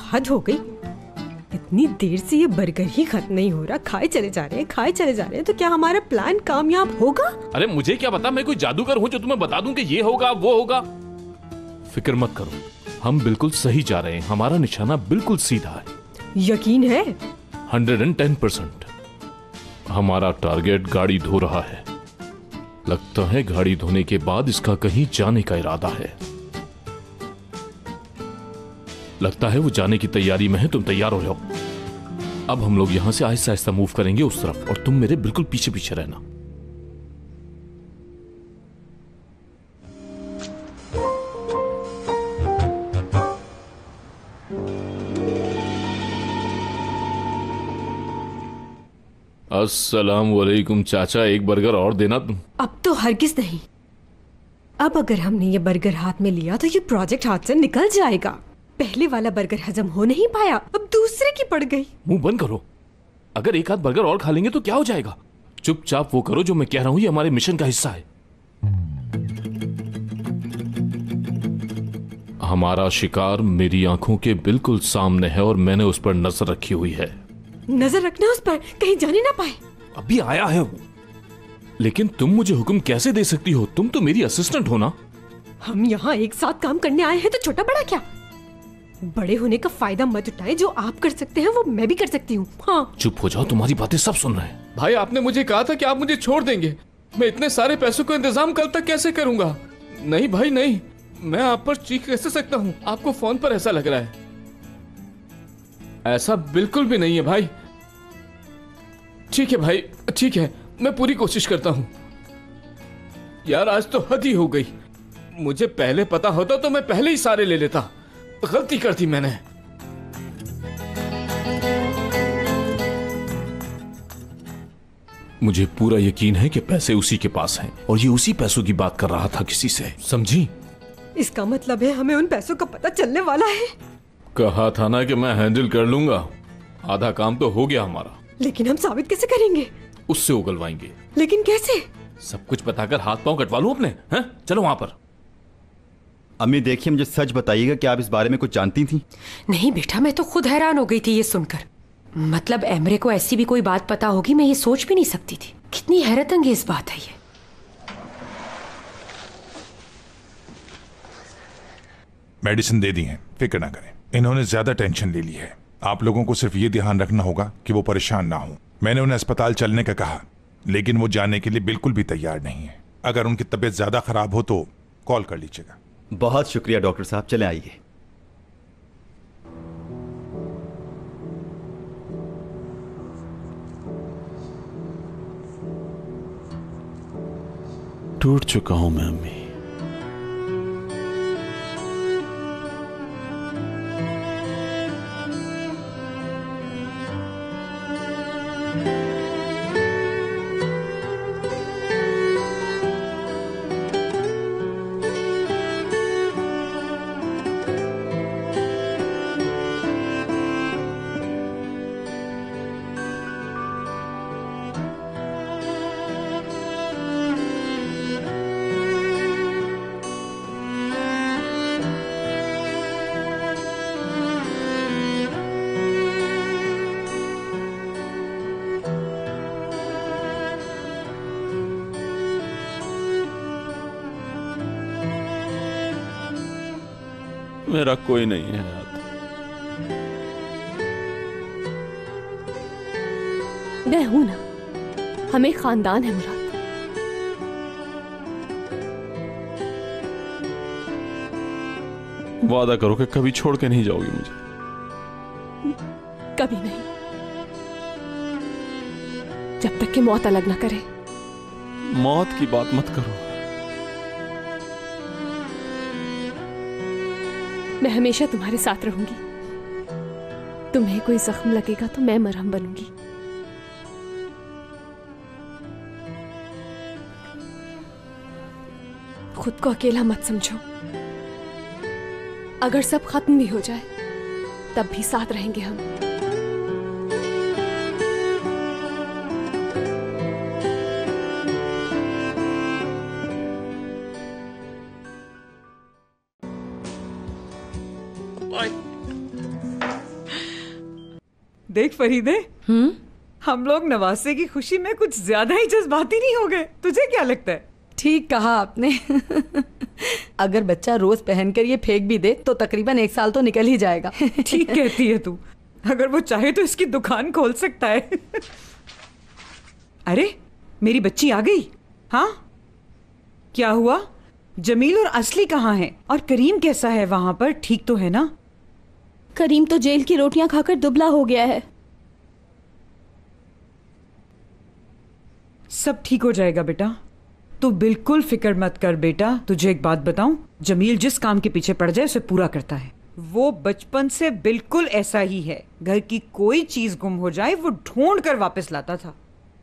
हद हो गई। इतनी देर से ये बर्गर ही खत्म नहीं हो रहा, खाए चले जा रहे हैं, खाए चले जा रहे हैं। तो क्या हमारा प्लान कामयाब होगा? अरे मुझे क्या पता, मैं कोई जादूगर हूँ जो तुम्हें बता दूं कि ये होगा वो होगा। फिक्र मत करो, हम बिल्कुल सही जा रहे हैं। हमारा निशाना बिल्कुल सीधा है। यकीन है? 110%। हमारा टारगेट गाड़ी धो रहा है। लगता है गाड़ी धोने के बाद इसका कहीं जाने का इरादा है। लगता है वो जाने की तैयारी में है। तुम तैयार हो जाओ। अब हम लोग यहां से आहिस्ता आहिस्ता मूव करेंगे उस तरफ, और तुम मेरे बिल्कुल पीछे पीछे रहना। अस्सलाम वालेकुम चाचा, एक बर्गर और देना तुम। अब तो हरगिज नहीं। अब अगर हमने ये बर्गर हाथ में लिया तो ये प्रोजेक्ट हाथ से निकल जाएगा। पहले वाला बर्गर हजम हो नहीं पाया, अब दूसरे की पड़ गई। मुंह बंद करो। अगर एक आध बर्गर और खा लेंगे तो क्या हो जाएगा? चुपचाप वो करो जो मैं कह रहा हूं, ये हमारे मिशन का हिस्सा है। हमारा शिकार मेरी आंखों के बिल्कुल सामने है और मैंने उस पर नजर रखी हुई है। नजर रखना उस पर, कहीं जाने ना पाए। अभी आया है वो। लेकिन तुम मुझे हुक्म कैसे दे सकती हो? तुम तो मेरी असिस्टेंट हो ना। हम यहाँ एक साथ काम करने आए हैं तो छोटा बड़ा क्या? बड़े होने का फायदा मत उठाए। जो आप कर सकते हैं वो मैं भी कर सकती हूँ। हाँ चुप हो जाओ, तुम्हारी बातें सब सुन रहे हैं। भाई आपने मुझे कहा था कि आप मुझे छोड़ देंगे। मैं इतने सारे पैसों का इंतजाम कल तक कैसे करूंगा? नहीं भाई नहीं, मैं आप पर चीख कैसे सकता हूँ? आपको फोन पर ऐसा लग रहा है। ऐसा बिल्कुल भी नहीं है भाई। ठीक है भाई, ठीक है, मैं पूरी कोशिश करता हूँ। यार आज तो हद ही हो गई। मुझे पहले पता होता तो मैं पहले ही सारे ले लेता। गलती कर दी मैंने। मुझे पूरा यकीन है कि पैसे उसी के पास हैं और ये उसी पैसों की बात कर रहा था किसी से, समझी? इसका मतलब है हमें उन पैसों का पता चलने वाला है। कहा था ना कि मैं हैंडल कर लूंगा। आधा काम तो हो गया हमारा। लेकिन हम साबित कैसे करेंगे? उससे उगलवाएंगे। लेकिन कैसे? सब कुछ बताकर हाथ पांव कटवा लूं अपने, हैं? चलो वहां पर। अम्मी देखिए, मुझे सच बताइएगा कि आप इस बारे में कुछ जानती थी? नहीं बेटा, मैं तो खुद हैरान हो गई थी ये सुनकर। मतलब एमरे को ऐसी भी कोई बात पता होगी, मैं ये सोच भी नहीं सकती थी। कितनी हैरत अंगेज बात है ये। मेडिसिन दे दी है, फिक्र ना करें। इन्होंने ज्यादा टेंशन ले ली है। आप लोगों को सिर्फ ये ध्यान रखना होगा कि वो परेशान ना हो। मैंने उन्हें अस्पताल चलने का कहा, लेकिन वो जाने के लिए बिल्कुल भी तैयार नहीं है। अगर उनकी तबीयत ज्यादा खराब हो तो कॉल कर लीजिएगा। बहुत शुक्रिया डॉक्टर साहब, चले आइए। टूट चुका हूं मैं अम्मी। मेरा कोई नहीं है याद। मैं हूं ना, हम एक खानदान है मुराद। वादा करो कि कभी छोड़ के नहीं जाओगी मुझे। कभी नहीं, जब तक कि मौत अलग ना करे। मौत की बात मत करो। मैं हमेशा तुम्हारे साथ रहूंगी। तुम्हें कोई जख्म लगेगा तो मैं मरहम बनूंगी। खुद को अकेला मत समझो। अगर सब खत्म भी हो जाए तब भी साथ रहेंगे हम। देख फरीदे, हम लोग नवासे की खुशी में कुछ ज्यादा ही जज्बाती नहीं हो गए? तुझे क्या लगता है? ठीक कहा आपने। अगर बच्चा रोज पहनकर ये फेंक भी दे तो तकरीबन 1 साल तो निकल ही जाएगा। ठीक कहती है तू। अगर वो चाहे तो इसकी दुकान खोल सकता है। अरे मेरी बच्ची आ गई। हाँ, क्या हुआ? जमील और असली कहाँ हैं? और करीम कैसा है वहां पर? ठीक तो है ना? करीम तो जेल की रोटियां खाकर दुबला हो गया है। सब ठीक हो जाएगा बेटा, तू बिल्कुल फिक्र मत कर बेटा। तुझे एक बात बताऊं, जमील जिस काम के पीछे पड़ जाए उसे पूरा करता है। वो बचपन से बिल्कुल ऐसा ही है। घर की कोई चीज गुम हो जाए वो ढूंढ कर वापस लाता था।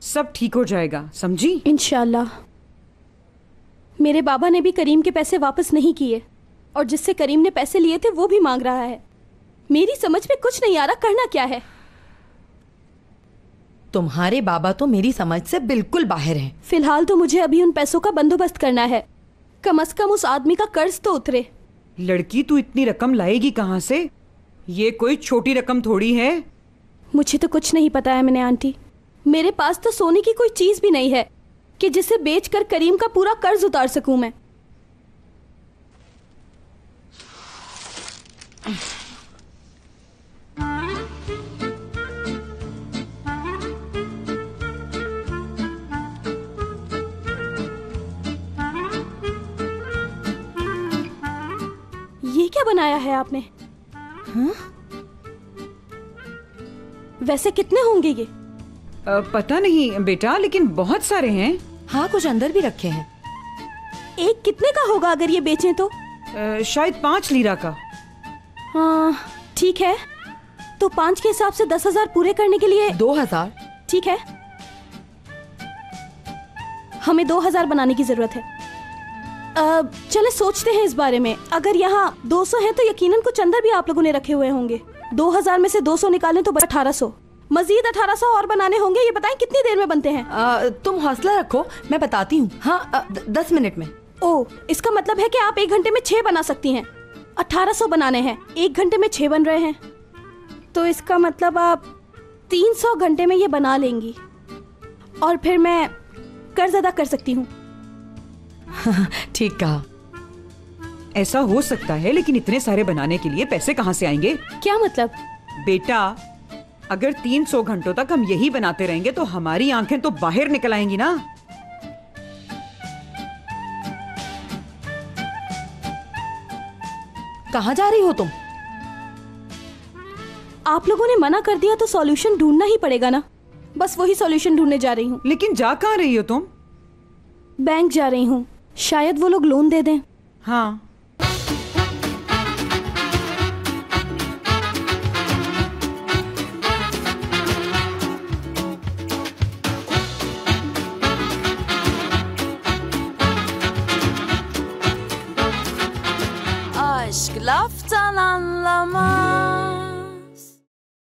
सब ठीक हो जाएगा, समझी? इंशाल्लाह। मेरे बाबा ने भी करीम के पैसे वापस नहीं किए और जिससे करीम ने पैसे लिए थे वो भी मांग रहा है। मेरी समझ में कुछ नहीं आ रहा, करना क्या है? तुम्हारे बाबा तो मेरी समझ से बिल्कुल बाहर हैं। फिलहाल तो मुझे अभी उन पैसों का बंदोबस्त करना है। कम से कम उस आदमी का कर्ज तो उतरे। लड़की, तू इतनी रकम लाएगी कहाँ से? ये कोई छोटी रकम थोड़ी है। मुझे तो कुछ नहीं पता है मैंने आंटी। मेरे पास तो सोने की कोई चीज भी नहीं है कि जिसे बेचकर करीम का पूरा कर्ज उतार सकूं मैं। ये क्या बनाया है आपने? हाँ? वैसे कितने होंगे ये? पता नहीं बेटा, लेकिन बहुत सारे हैं। हाँ, कुछ अंदर भी रखे हैं। एक कितने का होगा अगर ये बेचें तो? शायद 5 लीरा का। हाँ ठीक है, तो 5 के हिसाब से 10,000 पूरे करने के लिए 2,000। ठीक है, हमें 2,000 बनाने की जरूरत है। चले सोचते हैं इस बारे में। अगर यहाँ 200 है तो यकीनन कुछ अंदर भी आप लोगों ने रखे हुए होंगे। 2,000 में से 200 निकालें तो 1800। मजीद 1800 और बनाने होंगे। ये बताएं कितनी देर में बनते हैं? तुम हौसला रखो, मैं बताती हूँ। हाँ, 10 मिनट में। ओह, इसका मतलब है कि आप 1 घंटे में 6 बना सकती हैं। 1800 बनाने हैं, 1 घंटे में 6 बन रहे हैं, तो इसका मतलब आप 300 घंटे में ये बना लेंगी और फिर मैं कर्ज अदा कर सकती हूँ। ठीक कहा। ऐसा हो सकता है, लेकिन इतने सारे बनाने के लिए पैसे कहाँ से आएंगे? क्या मतलब? बेटा, अगर 300 घंटों तक हम यही बनाते रहेंगे तो हमारी आंखें तो बाहर निकल आएंगी ना। कहाँ जा रही हो तुम? आप लोगों ने मना कर दिया तो सॉल्यूशन ढूंढना ही पड़ेगा ना। बस वही सॉल्यूशन ढूंढने जा रही हूँ। लेकिन जा कहाँ रही हो तुम? बैंक जा रही हूँ, शायद वो लोग लोन दे दें। हाँ। Aşk laftan anlamaz.